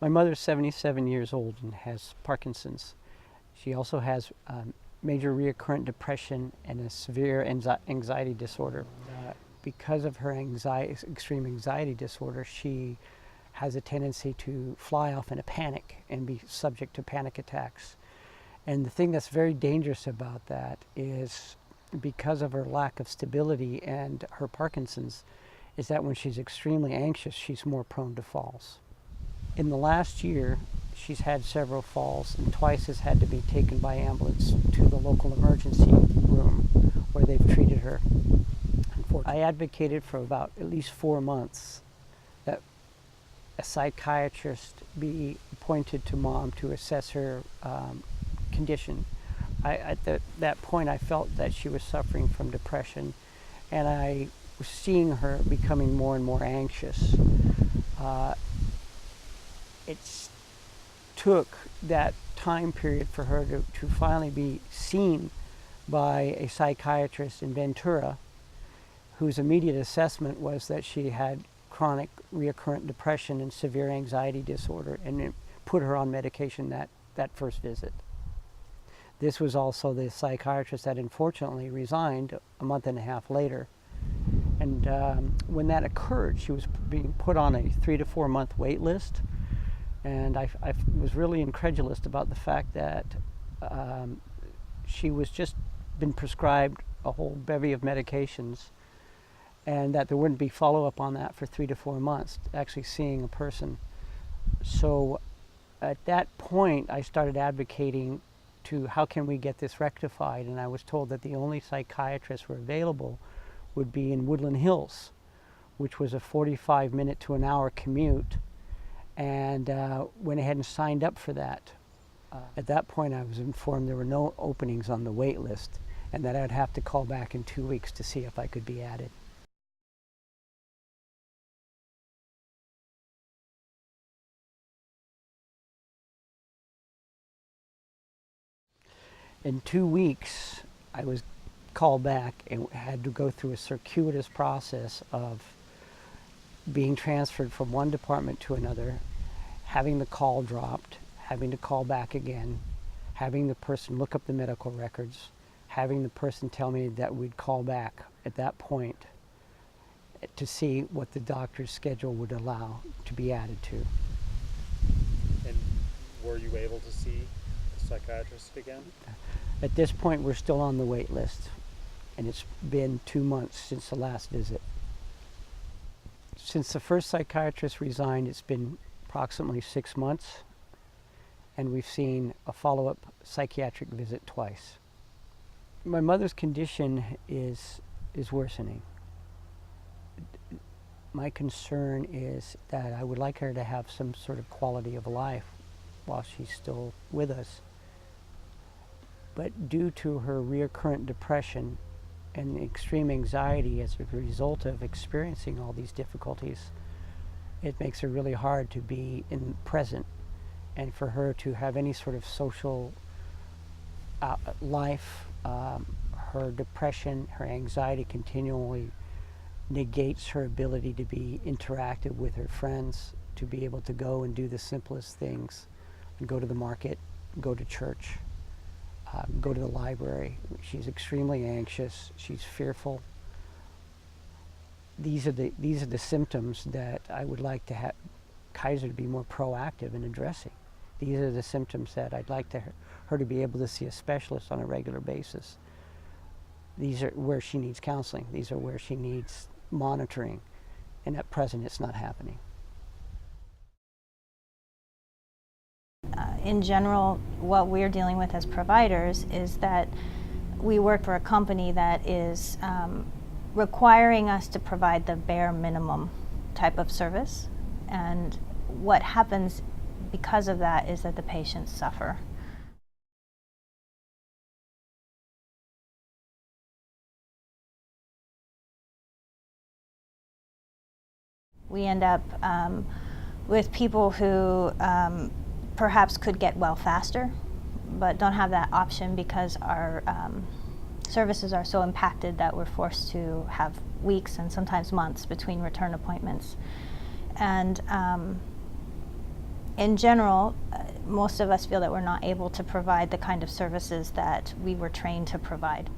My mother's 77 years old and has Parkinson's. She also has major recurrent depression and a severe anxiety disorder. Because of her extreme anxiety disorder, she has a tendency to fly off in a panic and be subject to panic attacks. And the thing that's very dangerous about that is, because of her lack of stability and her Parkinson's, is that when she's extremely anxious, she's more prone to falls. In the last year, she's had several falls and twice has had to be taken by ambulance to the local emergency room where they've treated her. I advocated for about at least 4 months that a psychiatrist be appointed to Mom to assess her condition. At that point, I felt that she was suffering from depression, and I was seeing her becoming more and more anxious. It took that time period for her to finally be seen by a psychiatrist in Ventura, whose immediate assessment was that she had chronic recurrent depression and severe anxiety disorder, and it put her on medication that first visit. This was also the psychiatrist that unfortunately resigned a month and a half later. And when that occurred, she was being put on a 3 to 4 month wait list. And I was really incredulous about the fact that she was just been prescribed a whole bevy of medications, and that there wouldn't be follow-up on that for 3 to 4 months, actually seeing a person. So at that point, I started advocating to how can we get this rectified, and I was told that the only psychiatrists who were available would be in Woodland Hills, which was a 45-minute to an hour commute, and went ahead and signed up for that. At that point, I was informed there were no openings on the wait list, and that I'd have to call back in 2 weeks to see if I could be added. In 2 weeks, I was called back and had to go through a circuitous process of being transferred from one department to another, having the call dropped, having to call back again, having the person look up the medical records, having the person tell me that we'd call back at that point to see what the doctor's schedule would allow to be added to. And were you able to see the psychiatrist again? At this point, we're still on the wait list, and it's been 2 months since the last visit. Since the first psychiatrist resigned, it's been approximately 6 months, and we've seen a follow-up psychiatric visit twice. My mother's condition is worsening. My concern is that I would like her to have some sort of quality of life while she's still with us. But due to her recurrent depression and extreme anxiety as a result of experiencing all these difficulties, it makes it really hard to be in present and for her to have any sort of social life. Her depression, her anxiety continually negates her ability to be interactive with her friends, to be able to go and do the simplest things, and go to the market, go to church, go to the library. She's extremely anxious. She's fearful. These are the symptoms that I would like to have Kaiser to be more proactive in addressing. These are the symptoms that I'd like her to be able to see a specialist on a regular basis. These are where she needs counseling. These are where she needs monitoring. And at present, it's not happening. In general, what we're dealing with as providers is that we work for a company that is requiring us to provide the bare minimum type of service. And what happens because of that is that the patients suffer. We end up with people who perhaps could get well faster, but don't have that option because our services are so impacted that we're forced to have weeks and sometimes months between return appointments. And in general, most of us feel that we're not able to provide the kind of services that we were trained to provide.